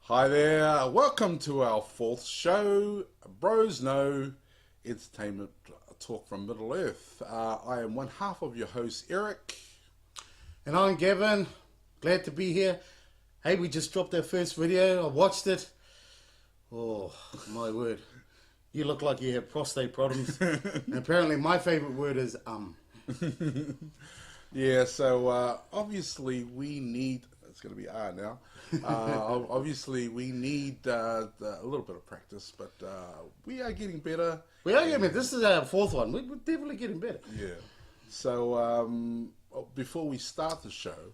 Hi there, welcome to our fourth show, BrosKnow, entertainment talk from Middle Earth. I am one half of your host, Eric. And I'm Gavin, glad to be here. Hey, we just dropped our first video, I watched it. Oh, my word. You look like you have prostate problems. And apparently my favourite word is Yeah, so obviously we need, it's going to be R now, obviously we need a little bit of practice, but we are getting better. We are getting, this is our fourth one. We're definitely getting better. Yeah. So before we start the show,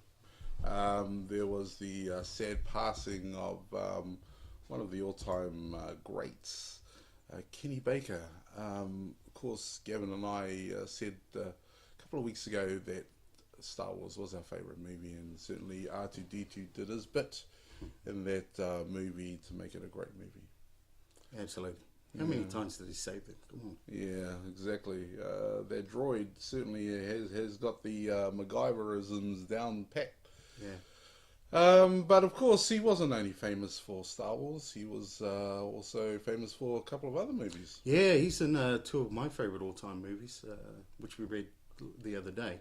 there was the sad passing of one of the all-time greats, Kenny Baker. Of course, Gavin and I said a couple of weeks ago that Star Wars was our favourite movie, and certainly R2-D2 did his bit in that movie to make it a great movie. Absolutely. How many times did he say that? Come on. Yeah, exactly. That droid certainly has got the MacGyverisms down pat. Yeah. But of course, he wasn't only famous for Star Wars. He was also famous for a couple of other movies. Yeah, he's in two of my favourite all-time movies, which we read the other day.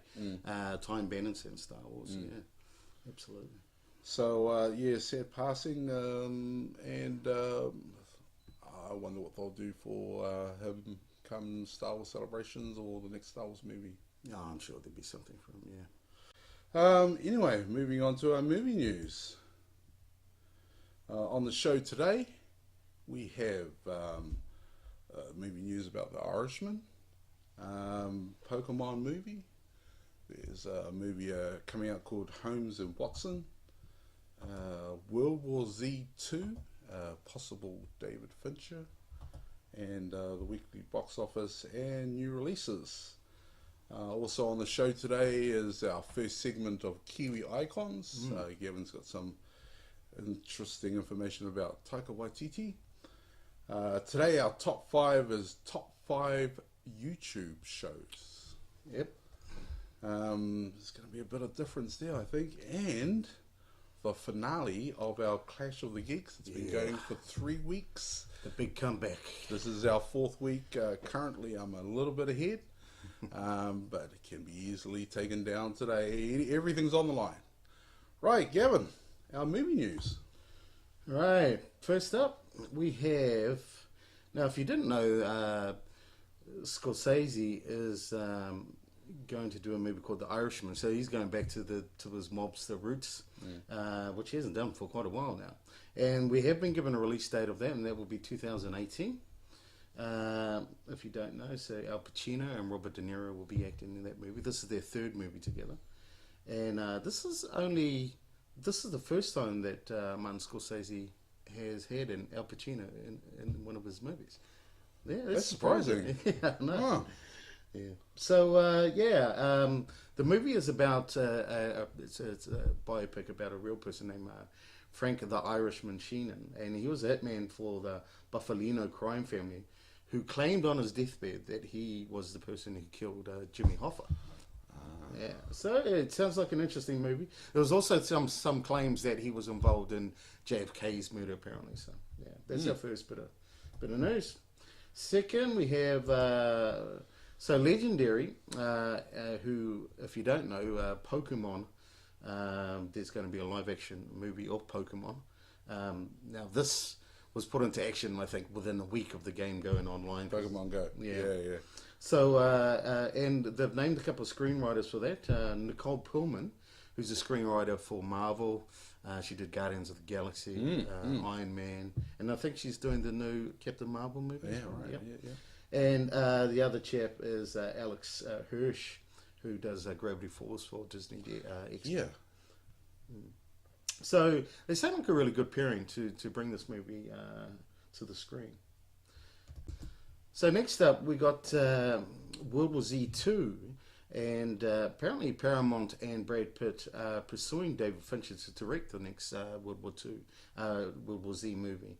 Time Bandits and Star Wars. Yeah, absolutely. So, yeah, sad passing, and I wonder what they'll do for him come Star Wars Celebrations or the next Star Wars movie. No, I'm sure there'll be something for him, yeah. Anyway, moving on to our movie news. On the show today, we have movie news about The Irishman, Pokemon movie. There's a movie coming out called Holmes and Watson, World War Z 2, possible David Fincher, and the weekly box office and new releases. Also on the show today is our first segment of Kiwi Icons. Gavin's got some interesting information about Taika Waititi. Today our top 5 is top 5 YouTube shows. Yep. There's going to be a bit of difference there, I think. And the finale of our Clash of the Geeks. It's been going for 3 weeks. The big comeback. This is our 4th week. Currently I'm a little bit ahead. But it can be easily taken down today. Everything's on the line. Right, Gavin, our movie news. Right, first up we have, now if you didn't know, Scorsese is going to do a movie called The Irishman, so he's going back to his mobster roots, which he hasn't done for quite a while now. And we have been given a release date of that, and that will be 2018. If you don't know, so Al Pacino and Robert De Niro will be acting in that movie. This is their 3rd movie together, and this is the first time that Martin Scorsese has had an Al Pacino in one of his movies. Yeah, that's surprising. Yeah, no. Huh. Yeah. So the movie is about it's a biopic about a real person named Frank the Irishman Sheenan, and he was that man for the Buffalino crime family, who claimed on his deathbed that he was the person who killed Jimmy Hoffa. Yeah, so it sounds like an interesting movie. There was also some claims that he was involved in JFK's murder, apparently. So yeah, that's our first bit of news. Second, we have so Legendary, who, if you don't know, Pokemon. There's going to be a live-action movie of Pokemon. Now this was put into action, I think, within a week of the game going online. Pokemon Go. Yeah. So, and they've named a couple of screenwriters for that. Nicole Perlman, who's a screenwriter for Marvel. She did Guardians of the Galaxy, Iron Man, and I think she's doing the new Captain Marvel movie. Yeah, right. Yep. Yeah. And the other chap is Alex Hirsch, who does Gravity Falls for Disney XD. Yeah. So they sound like a really good pairing to bring this movie to the screen. So next up we got World War Z 2, and apparently Paramount and Brad Pitt are pursuing David Fincher to direct the next World War Z movie.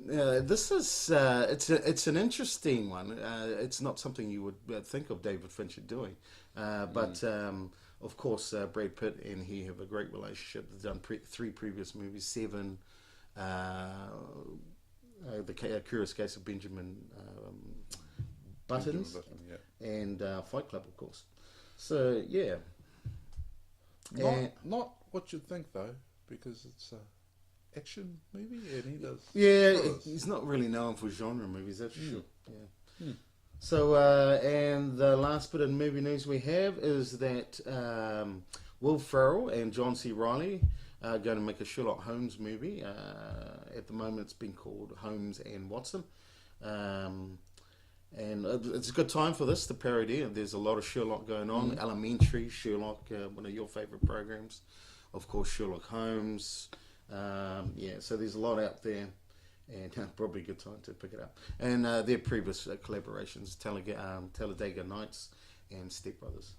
This is it's an interesting one. It's not something you would think of David Fincher doing, but of course, Brad Pitt and he have a great relationship. They've done 3 previous movies, Seven, the Curious Case of Benjamin Buttons, and Fight Club, of course. So yeah, not what you'd think though, because it's a action movie and he does. Yeah, he's not really known for genre movies, that's for sure. Yeah. So and the last bit of movie news we have is that Will Ferrell and John C. Reilly are going to make a Sherlock Holmes movie. At the moment, it's been called Holmes and Watson. And it's a good time for this to parody. There's a lot of Sherlock going on. Elementary, Sherlock, one of your favourite programs. Of course, Sherlock Holmes. So there's a lot out there. And probably a good time to pick it up. And their previous collaborations, Talladega Nights and Step Brothers.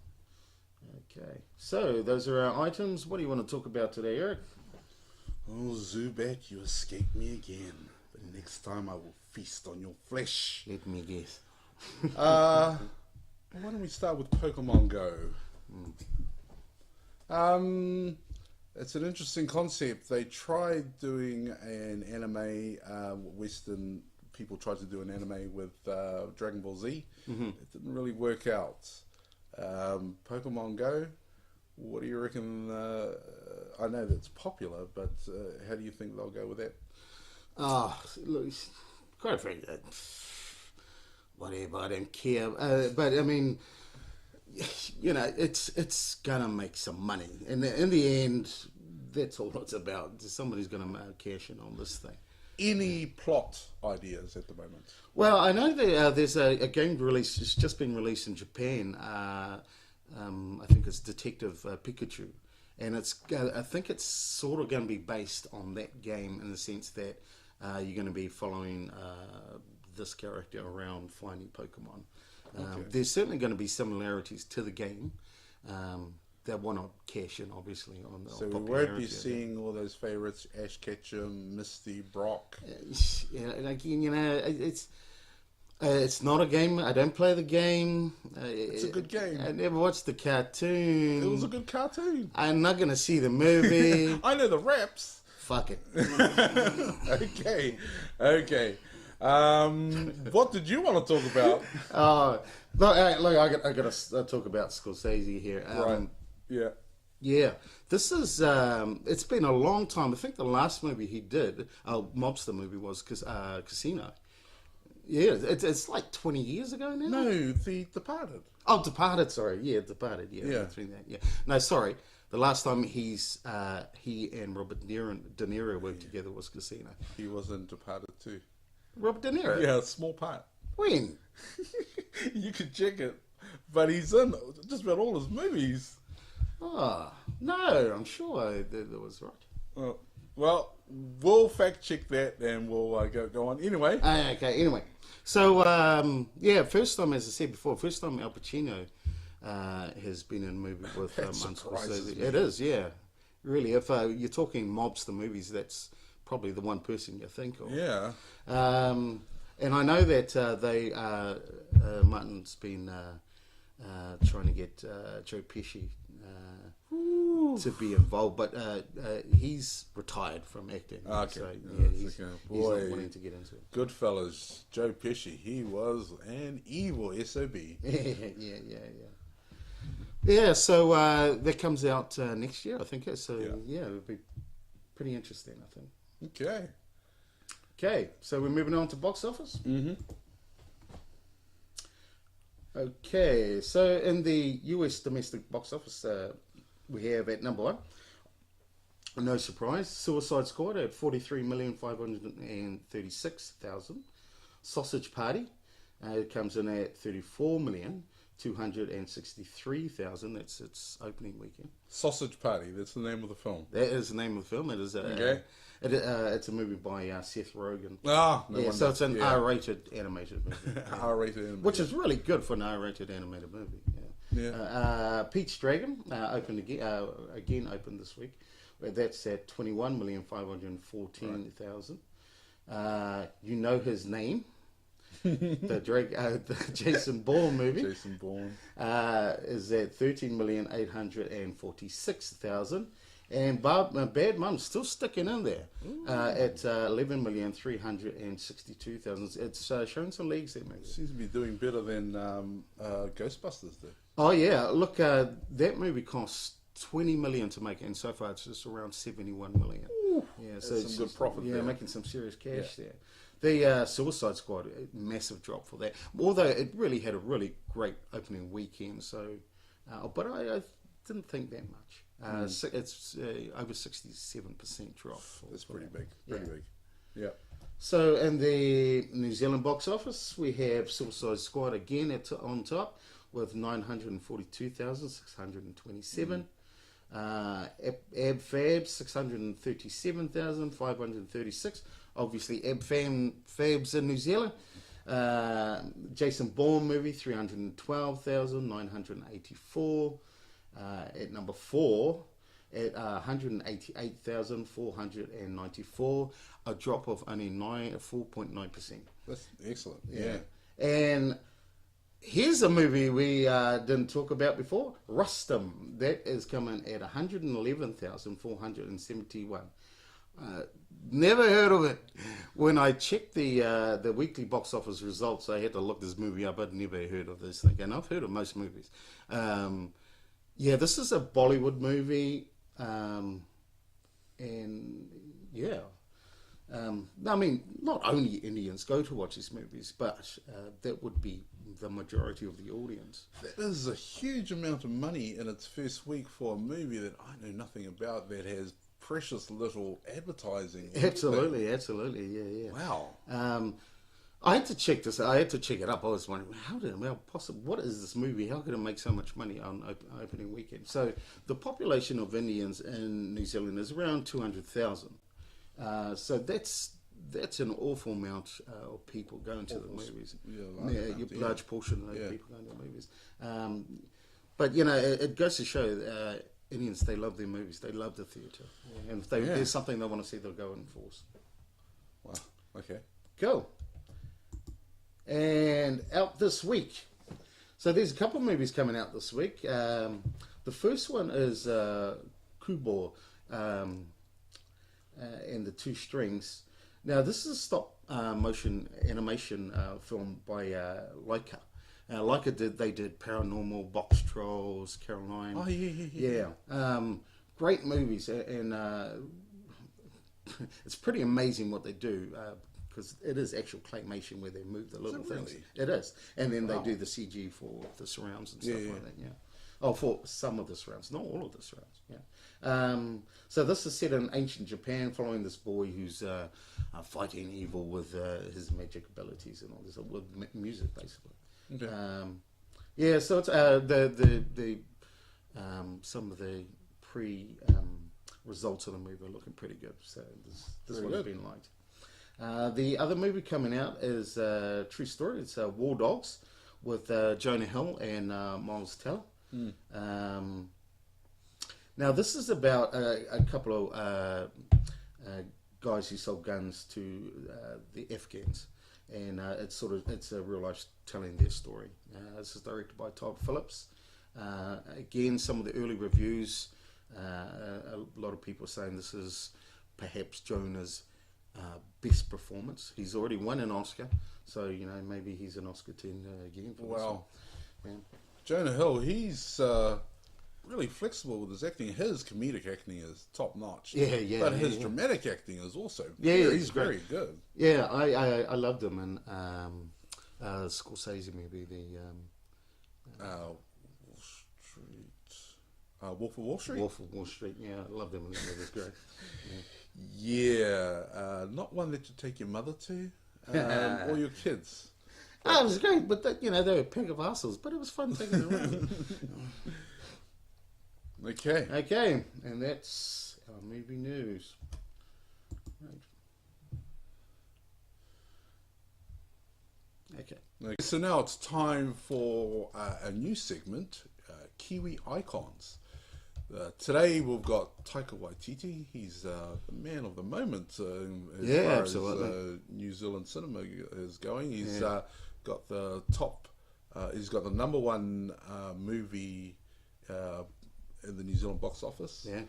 Okay, so those are our items. What do you want to talk about today, Eric? Oh, Zubat, you escaped me again. But next time I will feast on your flesh. Let me guess. Why don't we start with Pokemon Go? It's an interesting concept. They tried doing an anime, Western people tried to do an anime with Dragon Ball Z. It didn't really work out. Pokemon Go, what do you reckon? I know that's popular, but how do you think they'll go with that? Look, quite frankly, whatever, I don't care. But I mean, you know, it's gonna make some money, and in the end, that's all it's about. Somebody's gonna cash in on this thing. Any plot ideas at the moment? Well, I know that there's a game release. It's just been released in Japan. I think it's Detective Pikachu, and I think it's sort of going to be based on that game in the sense that you're going to be following this character around finding Pokemon. There's certainly going to be similarities to the game. They want to cash in, obviously, on the popularity. So we won't be seeing all those favourites: Ash Ketchum, Misty, Brock. Yeah, and again, you know, it's not a game. I don't play the game. It's a good game. I never watched the cartoon. It was a good cartoon. I'm not going to see the movie. I know the raps. Fuck it. Okay. What did you want to talk about? Look, I got to talk about Scorsese here. Right. Yeah. Yeah. This is, it's been a long time. I think the last movie he did, mobster movie, was Casino. Yeah, it's like 20 years ago now. No, The Departed. Oh, Departed, sorry. Yeah, Departed. Yeah. Yeah. No, sorry. The last time he and Robert De Niro worked together was Casino. He was in Departed too. Robert De Niro? Yeah, a small part. When? You could check it. But he's in just about all his movies. Oh, no, I'm sure that was right. Well, we'll fact check that and we'll go on. Anyway. Okay, anyway. So, first time, as I said before, first time Al Pacino has been in a movie with Scorsese. It is, yeah. Really, if you're talking mobster movies, that's probably the one person you think of. Yeah. And I know that Martin's been trying to get Joe Pesci to be involved, but he's retired from acting. Okay. So, yeah, he's not wanting to get into it. Goodfellas, Joe Pesci, he was an evil SOB. Yeah, so that comes out next year, I think. So, yeah, it'll be pretty interesting, I think. Okay, so we're moving on to box office. Okay, so in the US domestic box office, we have at number 1, no surprise, Suicide Squad at 43,536,000. Sausage Party comes in at 34,263,000. That's its opening weekend. Sausage Party, that's the name of the film. That is the name of the film. It is it's a movie by Seth Rogen. So it's an R-rated animated movie. R-rated animated. Which is really good for an R-rated animated movie. Pete's Dragon opened opened this week. That's at 21,514,000. You Know His Name the Jason Bourne movie. Jason Bourne Is at 13,846,000. And Bad Mum's still sticking in there at 11,362,000. It's shown some legs there, maybe. seems to be doing better than Ghostbusters did. Oh yeah, look, that movie cost 20 million to make, and so far it's just around 71 million. Ooh, Yeah, that's so it's some good profit. Yeah, there. making some serious cash there. The Suicide Squad, a massive drop for that. Although it really had a really great opening weekend. So, but I didn't think that much. It's over 67% drop. That's pretty big. Pretty big. Yeah. So in the New Zealand box office, we have Suicide Squad again on top with 942,627. Ab Fab 637,536. Obviously, Ab Fab's in New Zealand. Jason Bourne movie 312,984. At number 4 at 188,494, a drop of only 4.9%. That's excellent. Yeah. And here's a movie we didn't talk about before, Rustum. That is coming at 111,471. Never heard of it. When I checked the weekly box office results, I had to look this movie up. I'd never heard of this thing, and I've heard of most movies. Yeah, this is a Bollywood movie, and yeah. I mean, not only Indians go to watch these movies, but that would be the majority of the audience. That is a huge amount of money in its first week for a movie that I know nothing about, that has precious little advertising. Absolutely, yeah. Wow. I had to check this. I had to check it up. I was wondering, what is this movie? How could it make so much money on opening weekend? So the population of Indians in New Zealand is around 200,000. So that's an awful amount of people going to the movies. Yeah, large portion of those people going to the movies. But it goes to show Indians, they love their movies. They love the theatre. Yeah. And if there's something they want to see, they'll go in force. Wow. Okay. Cool. And out this week. So there's a couple of movies coming out this week. The first one is Kubo and the Two Strings. Now this is a stop motion animation film by Laika. Laika did Paranormal, Box Trolls, Caroline. Oh yeah. Great movies, and it's pretty amazing what they do. Because it is actual claymation where they move the little things. Really? It is. And then they do the CG for the surrounds and stuff like that, Oh, for some of the surrounds, not all of the surrounds, so this is set in ancient Japan, following this boy who's fighting evil with his magic abilities and all this, with music, basically. Okay. So it's the some of the results of the movie are looking pretty good. So this one's been liked. The other movie coming out is True Story. It's War Dogs with Jonah Hill and Miles Teller. Now this is about a couple of guys who sold guns to the Afghans, and it's a real life telling their story. This is directed by Todd Phillips. Again, some of the early reviews, a lot of people are saying this is perhaps Jonah's best performance. He's already won an Oscar, so maybe he's an Oscar again for this one. Jonah Hill, he's really flexible with his acting. His comedic acting is top notch. But his dramatic acting is also he's very great. good. Yeah, I loved him in Scorsese movie, Wolf of Wall Street. Wolf of Wall Street. Yeah, I loved him in that movie. It's great. Not one that you take your mother to, or your kids. Oh, it was great, but they were a pack of assholes, but it was fun taking it around. Okay, and that's our movie news. Right. Okay, so now it's time for a new segment, Kiwi Icons. Today we've got Taika Waititi. He's the man of the moment as Yeah, far absolutely. as New Zealand cinema is going. He's Yeah. got the top. He's got the number one movie in the New Zealand box office. Yeah.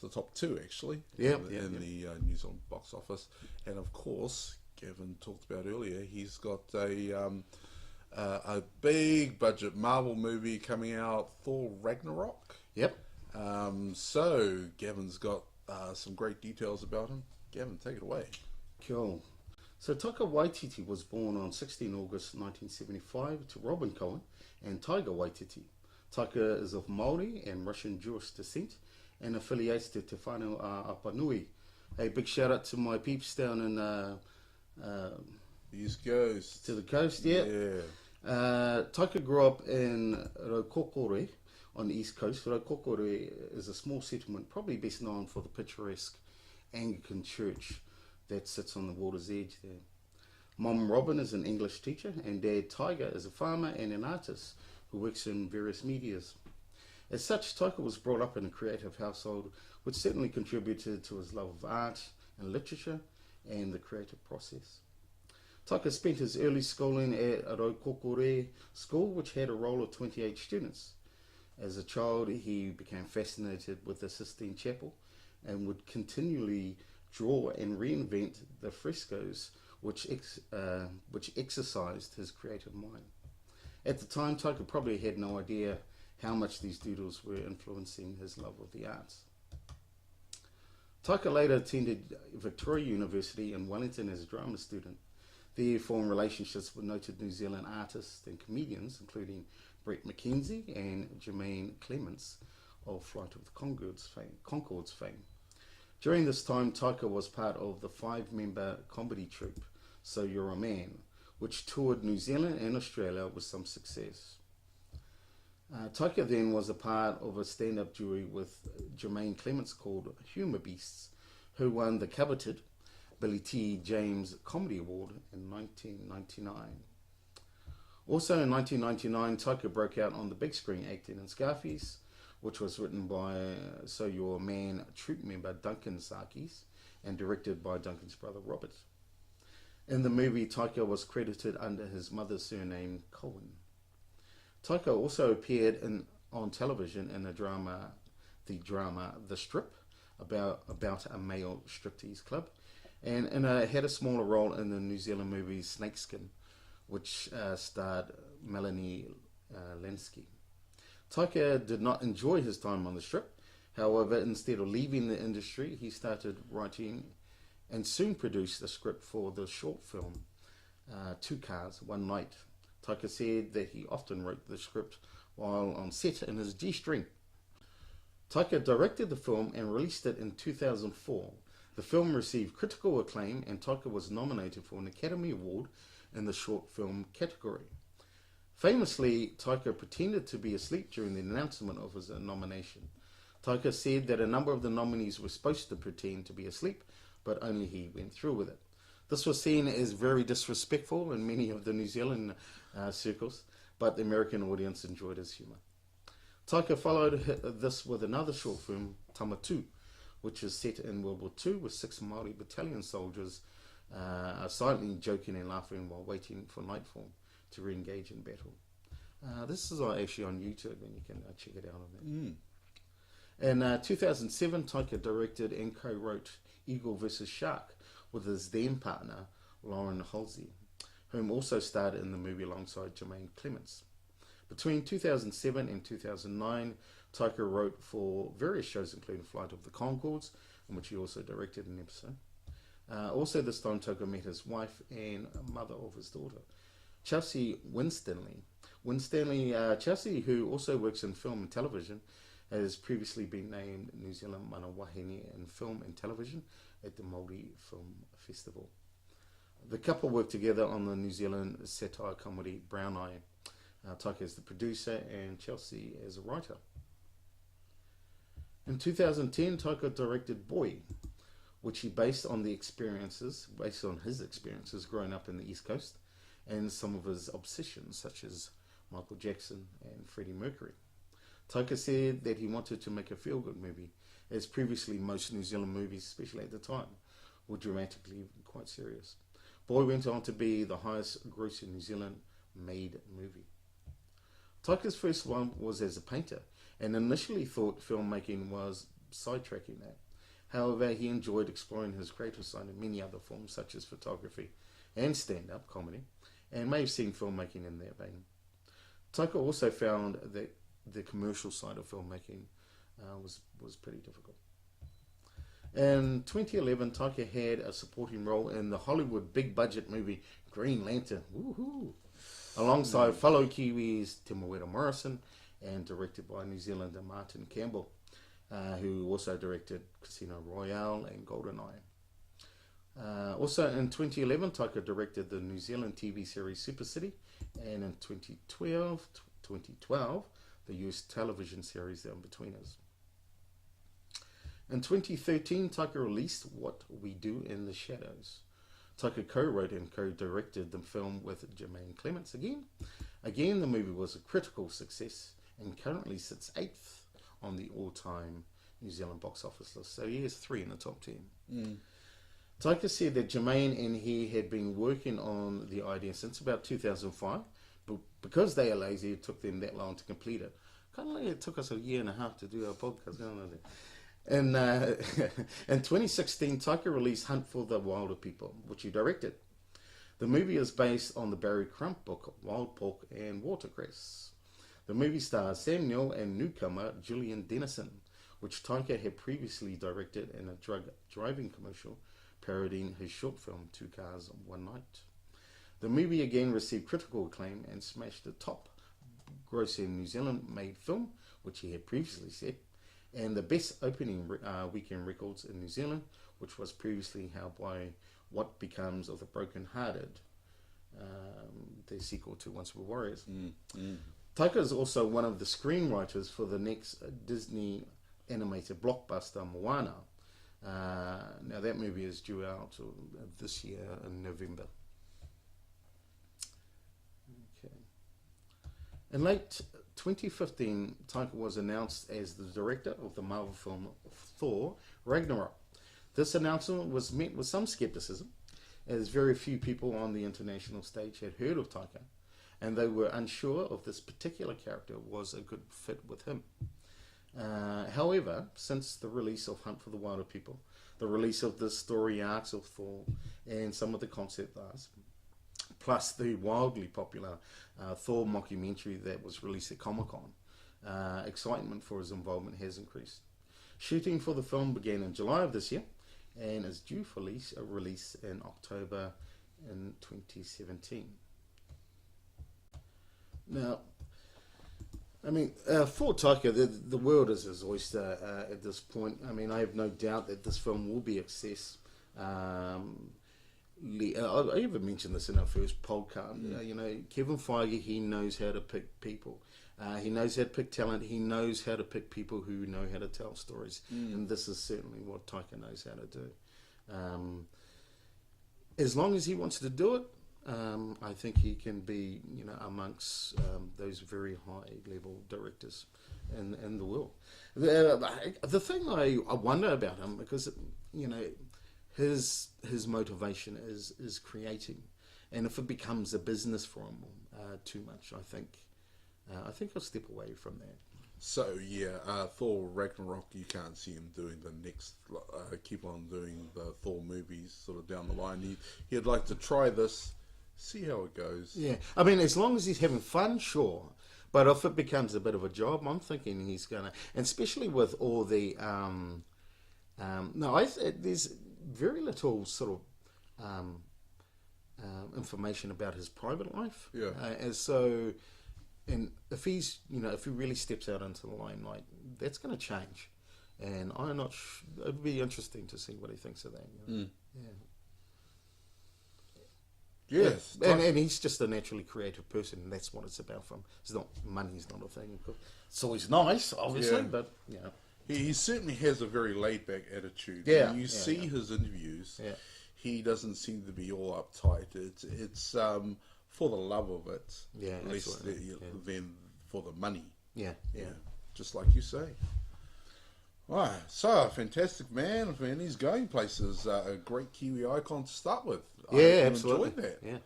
The top two actually. Yeah, in the New Zealand box office, and of course, Gavin talked about earlier. He's got a big budget Marvel movie coming out, Thor Ragnarok. Yep. So Gavin's got some great details about him. Gavin, take it away. Cool. So Taika Waititi was born on 16 August 1975 to Robin Cohen and Taika Waititi. Taika is of Māori and Russian Jewish descent and affiliates to Te Whānau Apanui. Hey, big shout out to my peeps down in East Coast. to the coast, yeah. Taika grew up in Raukokore on the east coast. Raukokore is a small settlement, probably best known for the picturesque Anglican church that sits on the water's edge there. Mom Robin is an English teacher, and Dad Taika is a farmer and an artist who works in various medias. As such, Taika was brought up in a creative household, which certainly contributed to his love of art and literature and the creative process. Taika spent his early schooling at Raukokore School, which had a roll of 28 students. As a child, he became fascinated with the Sistine Chapel and would continually draw and reinvent the frescoes which exercised his creative mind. At the time, Taika probably had no idea how much these doodles were influencing his love of the arts. Taika later attended Victoria University in Wellington as a drama student. There he formed relationships with noted New Zealand artists and comedians, including Brett McKenzie and Jermaine Clements of Flight of the Conchords fame. During this time, Taika was part of the 5-member comedy troupe, So You're a Man, which toured New Zealand and Australia with some success. Taika then was a part of a stand-up duo with Jermaine Clements called Humour Beasts, who won the coveted Billy T. James Comedy Award in 1999. Also in 1999, Taika broke out on the big screen acting in Scarface, which was written by So Your Man troupe member Duncan Sarkis and directed by Duncan's brother Robert. In the movie, Taika was credited under his mother's surname Cohen. Taika also appeared on television in the drama The Strip, about a male striptease club, and had a smaller role in the New Zealand movie Snakeskin, which starred Melanie Lensky. Taika did not enjoy his time on the strip. However, instead of leaving the industry, he started writing and soon produced the script for the short film Two Cars, One Night. Taika said that he often wrote the script while on set in his G-string. Taika directed the film and released it in 2004. The film received critical acclaim, and Taika was nominated for an Academy Award in the short film category. Famously, Taika pretended to be asleep during the announcement of his nomination. Taika said that a number of the nominees were supposed to pretend to be asleep, but only he went through with it. This was seen as very disrespectful in many of the New Zealand circles, but the American audience enjoyed his humour. Taika followed this with another short film, Tamatu, which is set in World War II with 6 Māori battalion soldiers silently joking and laughing while waiting for nightfall to re-engage in battle. This is actually on YouTube, and you can check it out on there. In 2007, Taika directed and co-wrote Eagle vs. Shark with his then partner, Lauren Halsey, whom also starred in the movie alongside Jermaine Clements. Between 2007 and 2009, Taika wrote for various shows including Flight of the Conchords, in which he also directed an episode. Also this time, Taika met his wife and mother of his daughter, Chelsea Winstanley. Chelsea, who also works in film and television, has previously been named New Zealand Manawahine in film and television at the Māori Film Festival. The couple worked together on the New Zealand satire comedy Brown Eye. Taika is the producer and Chelsea as a writer. In 2010, Taika directed Boy, which he based on his experiences growing up in the East Coast and some of his obsessions, such as Michael Jackson and Freddie Mercury. Taika said that he wanted to make a feel-good movie, as previously most New Zealand movies, especially at the time, were dramatically quite serious. Boy went on to be the highest grossing New Zealand made movie. Taika's first one was as a painter, and initially thought filmmaking was sidetracking that. However, he enjoyed exploring his creative side in many other forms, such as photography and stand-up comedy, and may have seen filmmaking in that vein. Taika also found that the commercial side of filmmaking was pretty difficult. In 2011, Taika had a supporting role in the Hollywood big-budget movie Green Lantern, woohoo, alongside fellow Kiwis Timawera Morrison, and directed by New Zealander Martin Campbell, who also directed Casino Royale and GoldenEye. Also in 2011, Taika directed the New Zealand TV series Super City, and in 2012, the US television series The In-Betweeners. In 2013, Taika released What We Do in the Shadows. Taika co-wrote and co-directed the film with Jermaine Clements again. Again, the movie was a critical success and currently sits 8th on the all-time New Zealand box office list. So he has 3 in the top 10. Taika said that Jermaine and he had been working on the idea since about 2005, but because they are lazy, it took them that long to complete it. Kind of like it took us a year and a half to do our podcast. In 2016, Taika released Hunt for the Wilder People, which he directed. The movie is based on the Barry Crump book, Wild Pork and Watercress. The movie stars Sam Neill and newcomer Julian Dennison, which Taika had previously directed in a drug driving commercial parodying his short film 2 Cars, 1 Night. The movie again received critical acclaim and smashed the top grossing New Zealand made film, which he had previously said, and the best opening weekend records in New Zealand, which was previously held by What Becomes of the Broken Hearted, the sequel to Once Were Warriors. Taika is also one of the screenwriters for the next Disney animated blockbuster Moana. Now that movie is due out this year in November. Okay. In late 2015, Taika was announced as the director of the Marvel film Thor Ragnarok. This announcement was met with some skepticism, as very few people on the international stage had heard of Taika, and they were unsure if this particular character was a good fit with him. However, since the release of Hunt for the Wilder People, the release of the story arcs of Thor, and some of the concept arts, plus the wildly popular Thor mockumentary that was released at Comic-Con, excitement for his involvement has increased. Shooting for the film began in July of this year and is due for release in October in 2017. Now, I mean, for Taika, the world is his oyster at this point. I mean, I have no doubt that this film will be a success. I even mentioned this in our first podcast. You know, Kevin Feige, he knows how to pick people. He knows how to pick talent. He knows how to pick people who know how to tell stories. And this is certainly what Taika knows how to do. As long as he wants to do it, I think he can be, you know, amongst those very high-level directors in the world. The thing I wonder about him, because, you know, his motivation is creating, and if it becomes a business for him too much, I think I'll step away from that. So yeah, Thor Ragnarok, you can't see him doing the next, keep on doing the Thor movies sort of down the line. He'd like to try this, see how it goes. Yeah, I mean, as long as he's having fun, sure. But if it becomes a bit of a job, I'm thinking he's gonna, and especially with all the, there's very little sort of information about his private life. Yeah. And so, and if he's, you know, if he really steps out into the limelight, that's going to change. And I'm not. It'd be interesting to see what he thinks of that. You know? Yeah. Yes, and he's just a naturally creative person, and that's what it's about for him. It's not, money's not a thing. It's always nice, obviously, but you know. He certainly has a very laid-back attitude. Yeah, When you see his interviews, he doesn't seem to be all uptight. It's for the love of it, less than for the money. Yeah. just like you say. Right, so fantastic man. He's going places. A great Kiwi icon to start with. Yeah, I absolutely. enjoyed that. Yeah.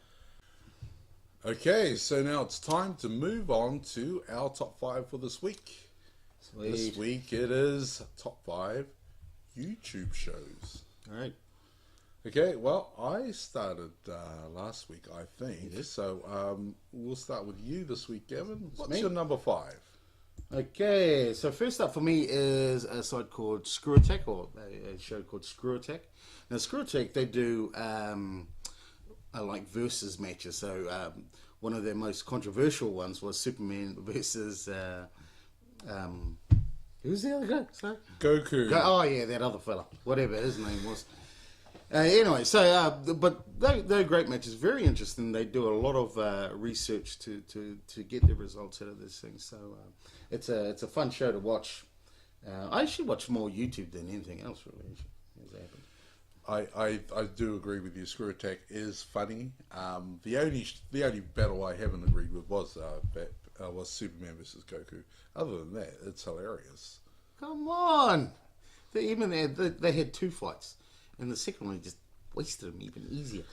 Okay, so now it's time to move on to our top 5 for this week. Sweet. This week it is top 5 YouTube shows. All right. Okay, well, I started last week, I think. Yes. So we'll start with you this week, Gavin. What's me. your number 5? Okay, so first up for me is a site called Screw Attack, or a show called Screw Attack. Now, Screw Attack, they do like versus matches. So one of their most controversial ones was Superman versus who's the other guy? Sorry? Goku. Oh yeah, that other fella, whatever his name was. Anyway, so but they're great matches, very interesting. They do a lot of research to get the results out of this thing. So it's a fun show to watch. I actually watch more YouTube than anything else, really. As it happens. I do agree with you. Screw Attack is funny. The only battle I haven't agreed with was Superman versus Goku. Other than that, it's hilarious. Come on, they had 2 fights. And the second one just wasted him even easier.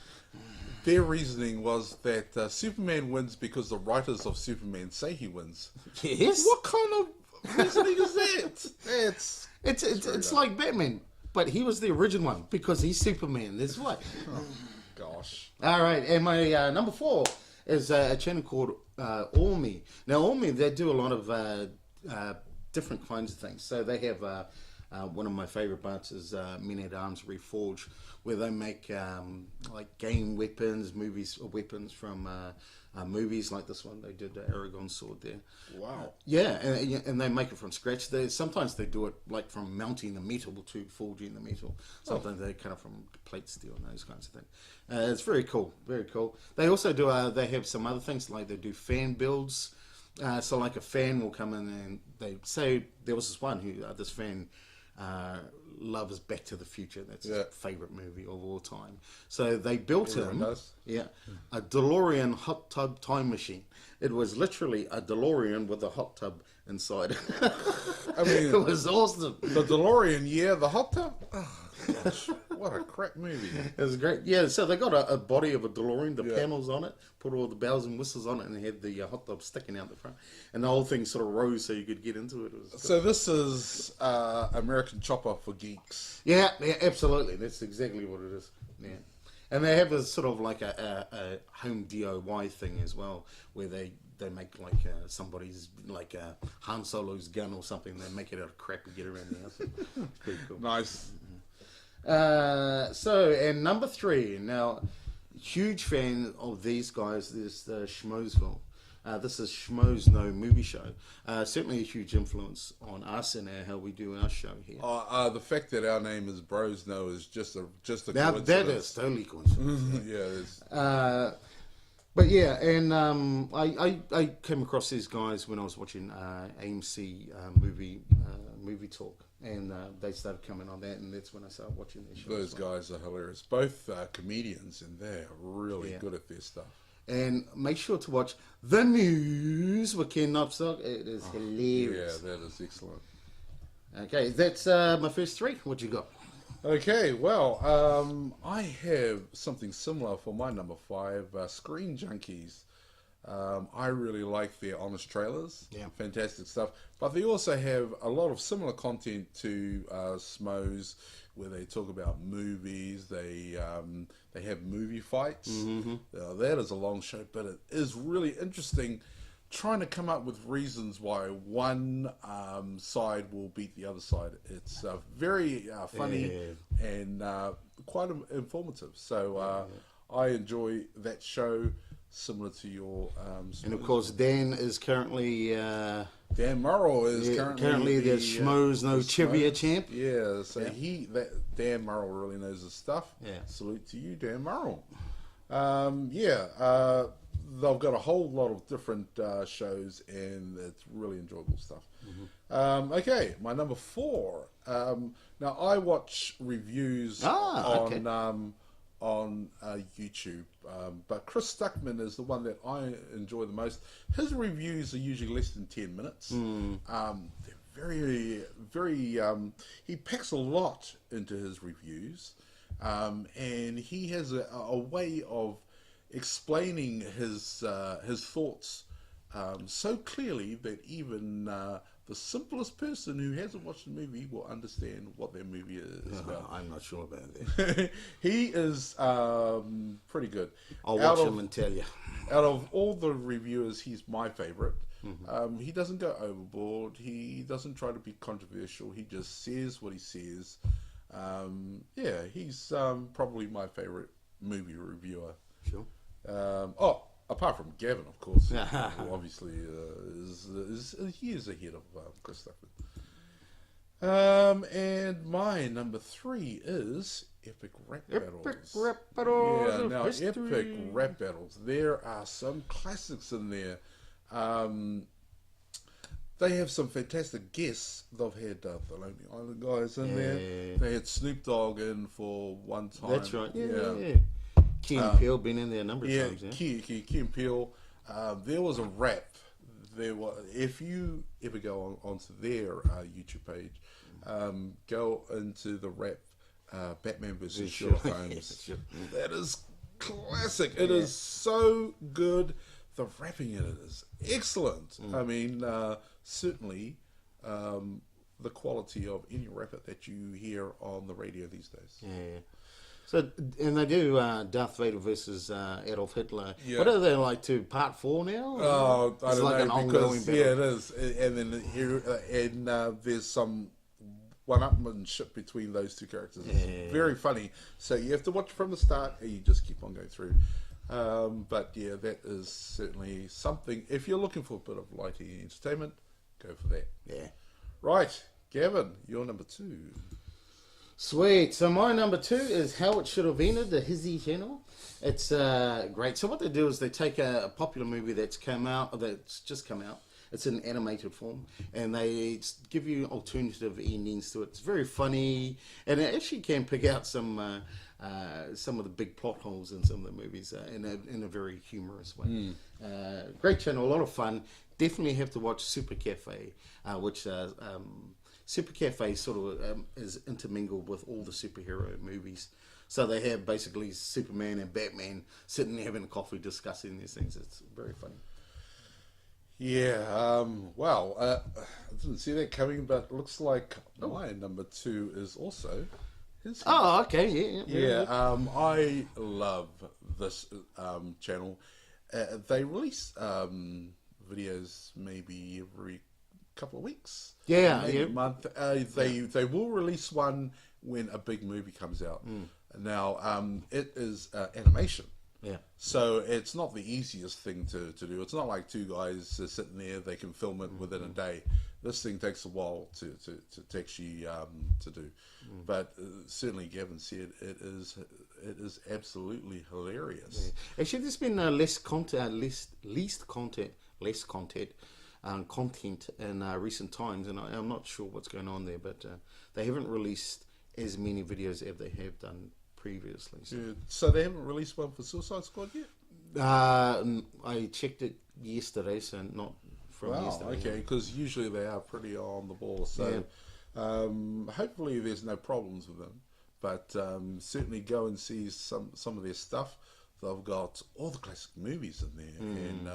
Their reasoning was that Superman wins because the writers of Superman say he wins. Yes. What kind of reasoning is that? It's like Batman, but he was the original one because he's Superman. That's why. Oh, gosh. All right, and my number 4 is a channel called All Me. Now, All Me, they do a lot of different kinds of things. So they have one of my favorite parts is Men at Arms Reforged, where they make like game weapons, weapons from movies like this one. They did the Aragon sword there. Wow. Yeah, and they make it from scratch. Sometimes they do it like from mounting the metal to forging the metal. Sometimes they cut it from plate steel and those kinds of things. It's very cool, very cool. They also do. They have some other things like they do fan builds. So like a fan will come in and they say there was this one who this fan loves Back to the Future. That's his favorite movie of all time. So they built him a DeLorean hot tub time machine. It was literally a DeLorean with a hot tub inside. I mean, it was awesome. The DeLorean, the hot tub. Oh, gosh, what a crap movie. It was great. Yeah, so they got a body of a DeLorean, the panels on it, put all the bells and whistles on it, and they had the hot tub sticking out the front. And the whole thing sort of rose so you could get into it. So this is American Chopper for geeks. Yeah, absolutely. That's exactly what it is. Yeah. And they have a sort of like a home DIY thing as well, where they make like somebody's like Han Solo's gun or something. They make it out of crap and get around the house. It's pretty cool. Nice. So, and number 3. Now, huge fan of these guys. This Schmoesville. This is BrosKnow movie show. Certainly a huge influence on us and how we do our show here. The fact that our name is BrosKnow is just a now coincidence. that is totally coincidence. Yeah, it is. But yeah, and I came across these guys when I was watching AMC movie talk, and they started coming on that, and that's when I started watching their show. Those guys are hilarious. Both comedians, and they're really good at their stuff. And make sure to watch The News with Ken Knobstock. It is hilarious. Yeah, that is excellent. Okay, that's my first 3. What you got? Okay, well, I have something similar for my number 5, Screen Junkies. I really like their honest trailers. Yeah. Fantastic stuff. But they also have a lot of similar content to Smos, where they talk about movies. They have movie fights. Mm-hmm. That is a long show, but it is really interesting trying to come up with reasons why one side will beat the other side. It's very funny and quite informative. So I enjoy that show, similar to your... and of course, Dan is currently... Dan Murrell is currently the BrosKnow trivia champ. Yeah, so Dan Murrell really knows his stuff. Yeah. Salute to you, Dan Murrell. They've got a whole lot of different shows, and it's really enjoyable stuff. Mm-hmm. Okay, my number 4. Now I watch reviews on on YouTube, but Chris Stuckman is the one that I enjoy the most. His reviews are usually less than 10 minutes. They're very, very. He packs a lot into his reviews, and he has a way of explaining his thoughts so clearly that even the simplest person who hasn't watched the movie will understand what that movie is about. I'm not sure about that. He is pretty good. I'll watch him and tell you. Out of all the reviewers, he's my favorite. He doesn't go overboard. He doesn't try to be controversial. He just says what he says. Yeah, he's probably my favorite movie reviewer. Sure. Apart from Gavin, of course, who obviously is years ahead of Chris Stuckman. And my number 3 is Epic Rap Battles. Epic Rap Battles. Yeah, now Epic Rap Battles. There are some classics in there. They have some fantastic guests. They've had the Lonely Island guys in there. They had Snoop Dogg in for one time. That's right. Yeah. Key and Peele been in there a number of times. Key and Peele. There was a rap. If you ever go onto their YouTube page, go into the rap Batman vs. Sherlock Holmes. That is classic. It is so good. The rapping in it is excellent. I mean, certainly the quality of any rapper that you hear on the radio these days. Yeah. So, and they do Darth Vader versus Adolf Hitler. Yeah. What are they like to part 4 now? Oh, I don't know. An ongoing battle. Yeah, it is. And then here, there's some one-upmanship between those two characters. It's very funny. So you have to watch from the start, and you just keep on going through. But yeah, that is certainly something. If you're looking for a bit of lighting entertainment, go for that. Yeah. Right, Gavin, you're number 2. Sweet. So my number 2 is How It Should Have Ended, the Hizzy channel. It's great. So what they do is they take a popular movie that's just come out. It's in animated form, and they give you alternative endings to it. It's very funny, and it actually can pick out some of the big plot holes in some of the movies in a very humorous way. Great channel, a lot of fun. Definitely have to watch Super Cafe, which Super Cafe sort of is intermingled with all the superhero movies. So they have basically Superman and Batman sitting there having a coffee discussing these things. It's very funny. Yeah, wow. I didn't see that coming, but it looks like my number 2 is also his. Oh, okay. Yeah. I love this channel. They release videos maybe every couple of weeks. Maybe a month. They will release one when a big movie comes out. Now, it is animation. Yeah. So it's not the easiest thing to do. It's not like two guys sitting there, they can film it within a day. This thing takes a while to actually to do. But certainly Gavin said it is absolutely hilarious. Yeah. Actually, there's been less content in recent times, and I'm not sure what's going on there, but they haven't released as many videos as they have done previously. So they haven't released one for Suicide Squad yet? I checked it yesterday, so not from yesterday. Okay, because usually they are pretty on the ball. So hopefully there's no problems with them. But certainly go and see some of their stuff. They've got all the classic movies in there, and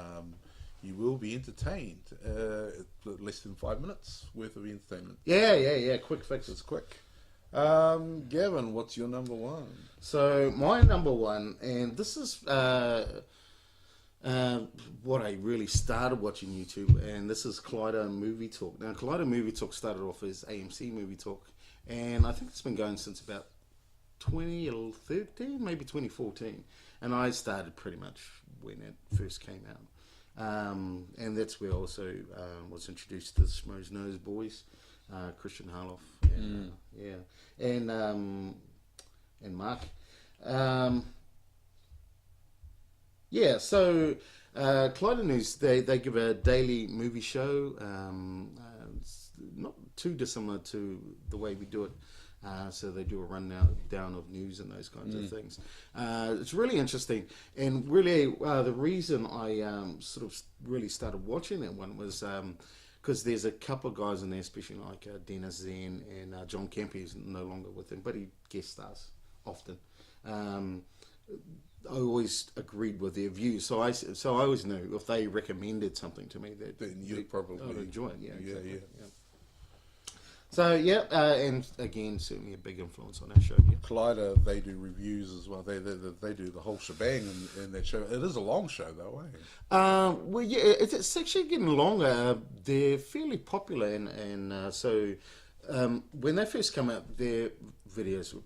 you will be entertained. Less than 5 minutes worth of entertainment. Yeah. Quick fix. It's quick. Gavin, what's your number 1? So my number 1, and this is what I really started watching YouTube, and this is Kaleido Movie Talk. Now, Kaleido Movie Talk started off as AMC Movie Talk, and I think it's been going since about 2013, maybe 2014, and I started pretty much when it first came out. And that's where I also was introduced to the Schmoes Nose Boys. Christian Harloff, and Mark. So Kaleido News, they give a daily movie show. It's not too dissimilar to the way we do it So they do a rundown of news and those kinds of things. It's really interesting, and really the reason I sort of really started watching that one was because there's a couple of guys in there, especially like Dina Zen and John Kemp. He's no longer with him, but he guest stars often. I always agreed with their views, so I always knew if they recommended something to me that Then you'd probably I'd enjoy it. Yeah, exactly. yeah. So yeah, and again, certainly a big influence on our show. Yeah. Collider, they do reviews as well. They do the whole shebang in that show. It is a long show though, eh? Well, yeah, it's actually getting longer. They're fairly popular, and so when they first come out, their videos were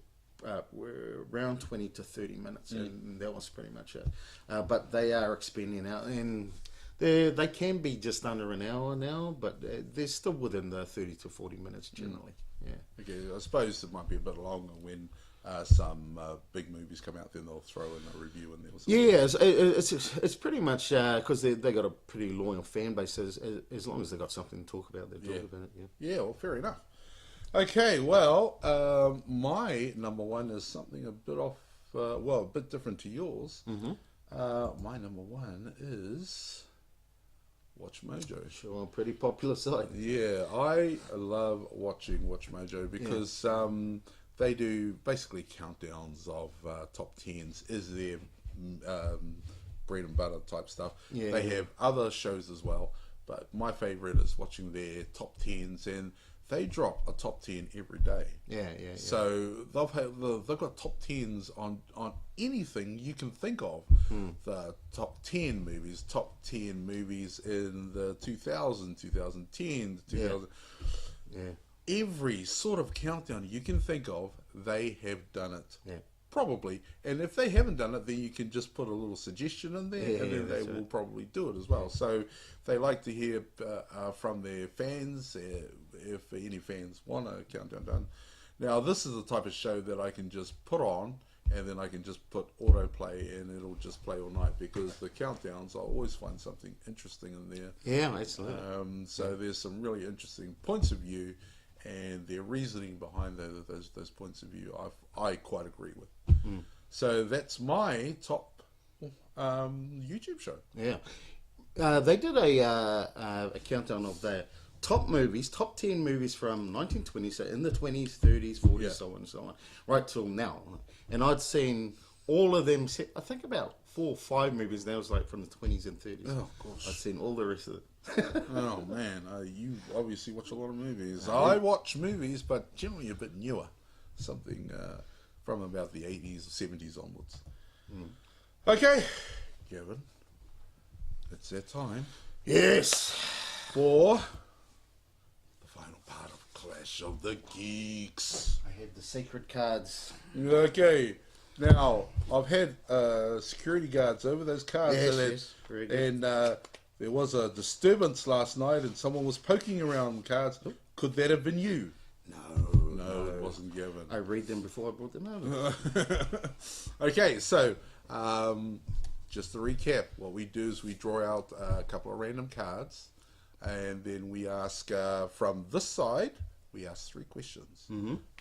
around 20 to 30 minutes, and that was pretty much it. But they are expanding out, and they can be just under an hour now, but they're still within the 30 to 40 minutes generally. Yeah. Okay, I suppose it might be a bit longer when some big movies come out. Then they'll throw in a review in there. Or something. Yeah, it's pretty much because they got a pretty loyal fan base. As long as they got something to talk about, they talk about it. Yeah. Yeah, well, fair enough. Okay, well, my number one is something a bit off, a bit different to yours. Mm-hmm. My number one is Watch Mojo. Sure, pretty popular site. Yeah, I love watching Watch Mojo because they do basically countdowns of top 10s is their bread and butter type stuff. Yeah, they have other shows as well, but my favorite is watching their top 10s, and they drop a top 10 every day. Yeah. So they've got top 10s on anything you can think of. The top 10 movies, top 10 movies in the 2000, 2010, 2000. Yeah. Every sort of countdown you can think of, they have done it. Yeah. Probably. And if they haven't done it, then you can just put a little suggestion in there, and then they will probably do it as well. So they like to hear from their fans, if any fans want a countdown done. Now, this is the type of show that I can just put on, and then I can just put autoplay, and it'll just play all night, because the countdowns, I always find something interesting in there. Yeah, absolutely. So there's some really interesting points of view, and their reasoning behind those points of view, I quite agree with. So that's my top YouTube show. Yeah. They did a countdown of their top 10 movies from 1920, so in the 20s, 30s, 40s, so on and so on, right till now. And I'd seen all of them, I think about 4 or 5 movies now, was like from the 20s and 30s. Oh, gosh. I'd seen all the rest of it. Oh, man. You obviously watch a lot of movies. I watch movies, but generally a bit newer. Something from about the 80s or 70s onwards. Okay, Gavin. It's that time. Yes. For the final part of Clash of the Geeks. I had the secret cards. Okay. Now, I've had security guards over those cards. Yes. Very good. And there was a disturbance last night, and someone was poking around cards. Could that have been you? No, it wasn't Gavin. I read them before I brought them over. Okay, so just to recap, what we do is we draw out a couple of random cards, and then we ask from this side, we ask 3 questions.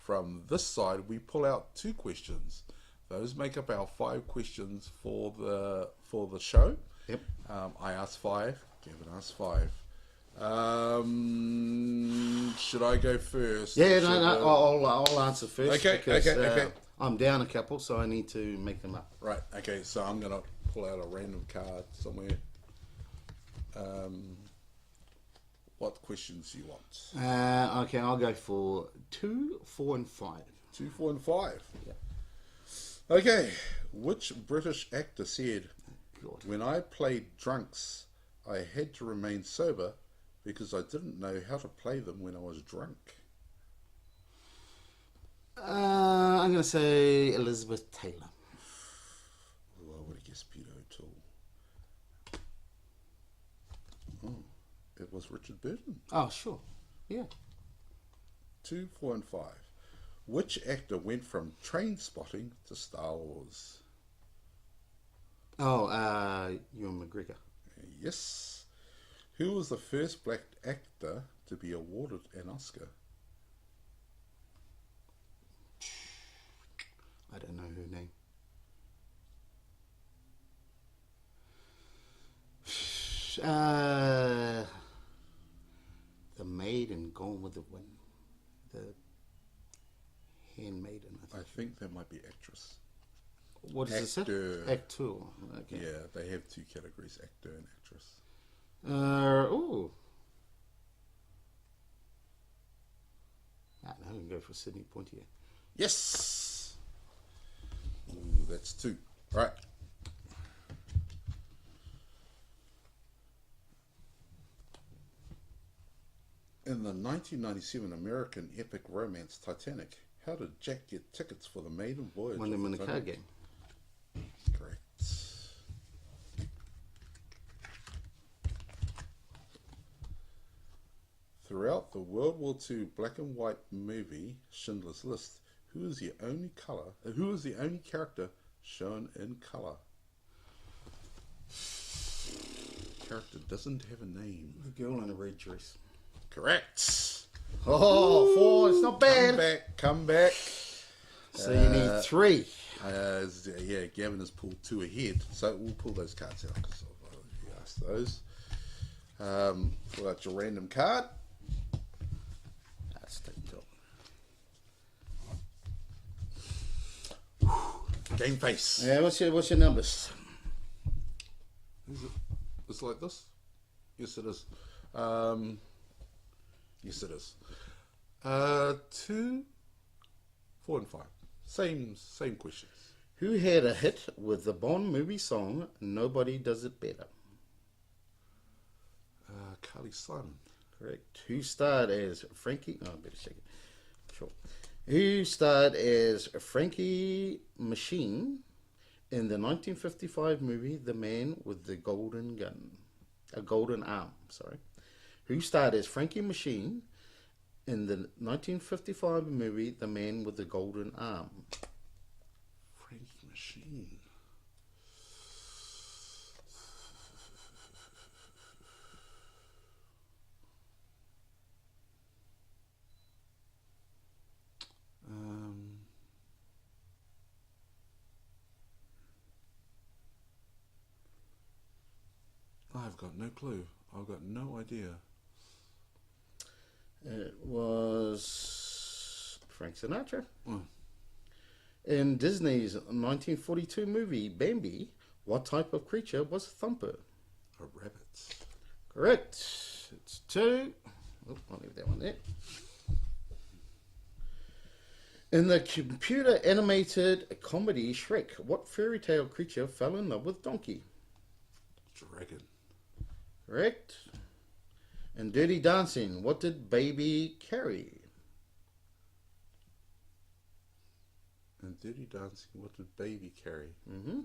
From this side, we pull out 2 questions. Those make up our 5 questions for the show. Yep. I asked 5. Gavin asked 5. Should I go first? Yeah, no, I'll answer first. Okay, because, okay. I'm down a couple, so I need to make them up. Right. Okay. So I'm gonna pull out a random card somewhere. What questions do you want? Okay, I'll go for 2, 4, and 5. 2, 4, and 5. Yeah. Okay. Which British actor said, God. "When I played drunks, I had to remain sober because I didn't know how to play them when I was drunk"? I'm going to say Elizabeth Taylor. Oh, I would have guessed Peter O'Toole. Oh, it was Richard Burton. Oh, sure. Yeah. 2, 4, and 5. Which actor went from Train Spotting to Star Wars? Oh, Ewan McGregor. Yes. Who was the first black actor to be awarded an Oscar? her name. The maid in Gone with the Wind. The handmaiden, I think that might be actress. What is Actor. it? Actor. Okay. Yeah, they have two categories, actor and actress. Oh. No, we can go for Sidney Poitier. Yes! Ooh, that's two. Right. In the 1997 American epic romance Titanic, how did Jack get tickets for the maiden voyage? Won them in the card Titanic? game. Correct. Throughout the World War II black and white movie Schindler's List, who is the only character shown in color? Character doesn't have a name. The girl in a red dress. Correct. Oh, 4. It's not bad. Come back. So you need 3. Yeah, Gavin has pulled 2 ahead, so we'll pull those cards out because you asked those. Pull out your random card. That's the top. Game face. Yeah, what's your numbers? Is it? It's like this? Yes, it is. Yes, it is. 2, 4, and 5. Same questions. Who had a hit with the Bond movie song "Nobody Does It Better"? Carly Simon. Correct. Who starred as Frankie? Oh, I better check it. Sure. Who starred as Frankie Machine in the 1955 movie "The Man with the Golden Gun"? A golden arm. Sorry. Who starred as Frankie Machine in the 1955 movie "The Man with the Golden Arm"? Frankie Machine. I've got no clue. I've got no idea. It was Frank Sinatra. Oh. In Disney's 1942 movie Bambi, what type of creature was Thumper? A rabbit. Correct. It's 2. Oh, I'll leave that one there. In the computer animated comedy Shrek, what fairy tale creature fell in love with Donkey? Dragon. Correct. In Dirty Dancing, what did Baby carry? In Dirty Dancing, what did Baby carry? Mm-hmm.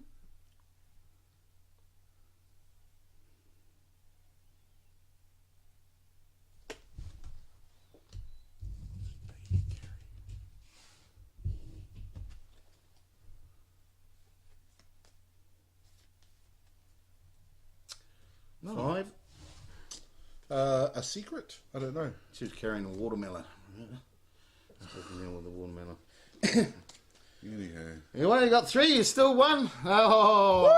Baby carry. No. 5. A secret? I don't know. She was carrying a watermelon. With the watermelon. Anyhow. You only got 3, you still won. Oh.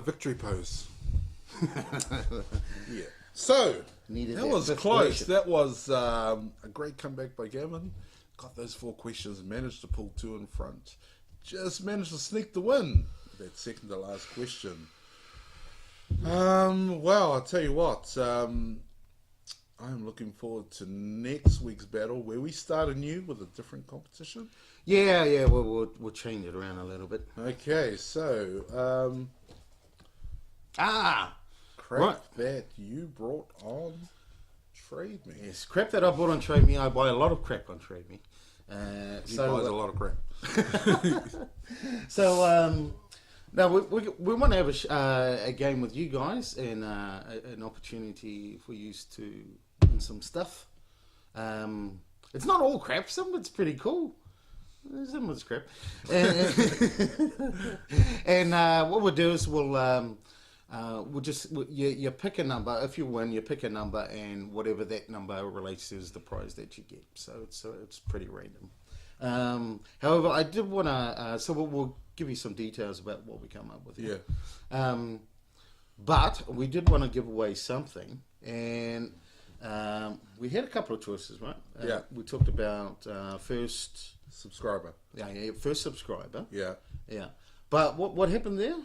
Victory pose. Yeah. So, Needed that that was fifth close. question. That was a great comeback by Gavin. Got those 4 questions, managed to pull 2 in front. Just managed to sneak the win. That second to last question. Well, I'll tell you what. I'm looking forward to next week's battle where we start anew with a different competition. Yeah. We'll change it around a little bit. Okay, so crap Right. that you brought on TradeMe. Yes, crap that I bought on TradeMe. I buy a lot of crap on TradeMe. He buys a lot of crap. So now we want to have a game with you guys and an opportunity for you to win some stuff. It's not all crap. Some of it's pretty cool. Some of it's crap. And what we'll do is we'll you pick a number. If you win, you pick a number, and whatever that number relates to is the prize that you get. So it's pretty random. However, I did want to. So we'll give you some details about what we come up with here. Yeah. But we did want to give away something, and we had a couple of choices, right? Yeah. We talked about first Subscriber. Yeah, first subscriber. Yeah. Yeah. But what happened there?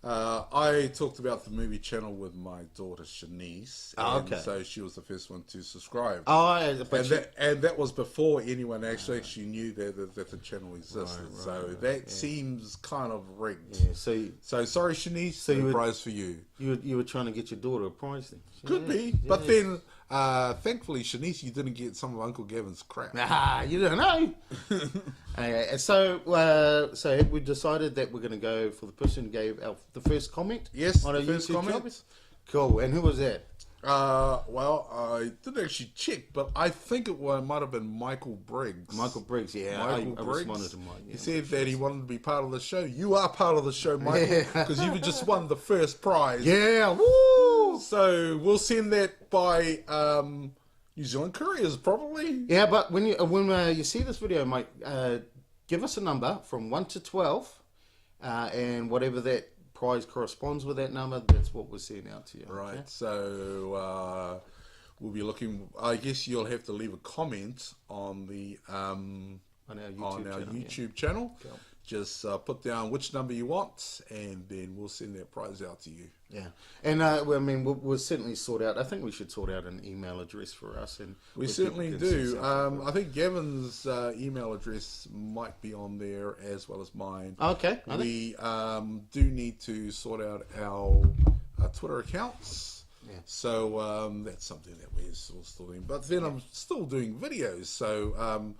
I talked about the movie channel with my daughter Shanice. Oh, and okay. So she was the first one to subscribe. Oh, but and that was before anyone actually knew that the channel existed. Right, so that seems kind of rigged. yeah, So sorry, Shanice. So No prize for you. you were trying to get your daughter a prize then? Could be, but then thankfully, Shanice, you didn't get some of Uncle Gavin's crap. You don't know. So have we decided that we're going to go for the person who gave the first comment? Yes, on our the first YouTube comment. channel? Cool. And who was that? Well, I didn't actually check, but I think it might have been Michael Briggs. Michael Briggs, yeah. Michael I Briggs. responded to Mike. Yeah, He said that he wanted to be part of the show. You are part of the show, Michael, because you just won the first prize. Yeah, woo! So we'll send that by New Zealand couriers, probably. Yeah, but when you see this video, Mike, give us a number from 1 to 12, and whatever that prize corresponds with that number, that's what we're sending out to you. Right. Okay? So we'll be looking. I guess you'll have to leave a comment on the On our YouTube channel. channel. Cool. Just put down which number you want, and then we'll send that prize out to you. Yeah, and we'll certainly sort out. I think we should sort out an email address for us, and We certainly do. I think Gavin's email address might be on there as well as mine. Okay. We do need to sort out our Twitter accounts. Yeah. So that's something that we're still doing. But then I'm still doing videos. So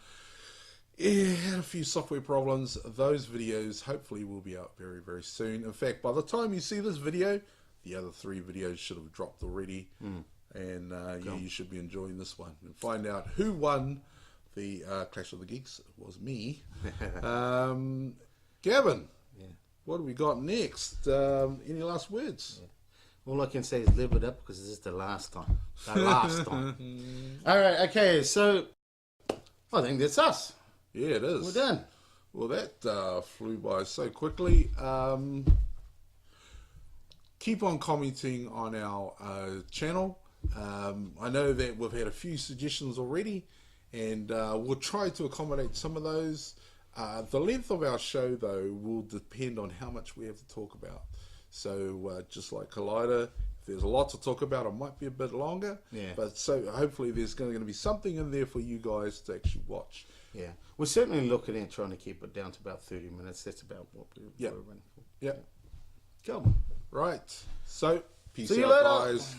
had a few software problems. Those videos hopefully will be out very, very soon. In fact, by the time you see this video, the other 3 videos should have dropped already. And you should be enjoying this one. And find out who won the Clash of the Geeks. It was me. Gavin, what have we got next? Any last words? Yeah. All I can say is live it up, because this is the last time. The last time. All right, okay, so I think that's us. Yeah, it is. We're done. Well, that flew by so quickly. Keep on commenting on our channel. I know that we've had a few suggestions already, and we'll try to accommodate some of those. The length of our show, though, will depend on how much we have to talk about. So just like Collider, if there's a lot to talk about, it might be a bit longer. Yeah. But so hopefully there's going to be something in there for you guys to actually watch. Yeah. We're certainly looking at trying to keep it down to about 30 minutes. That's about what we're running for. Yeah. Cool. Right. So, peace See you out, later. guys.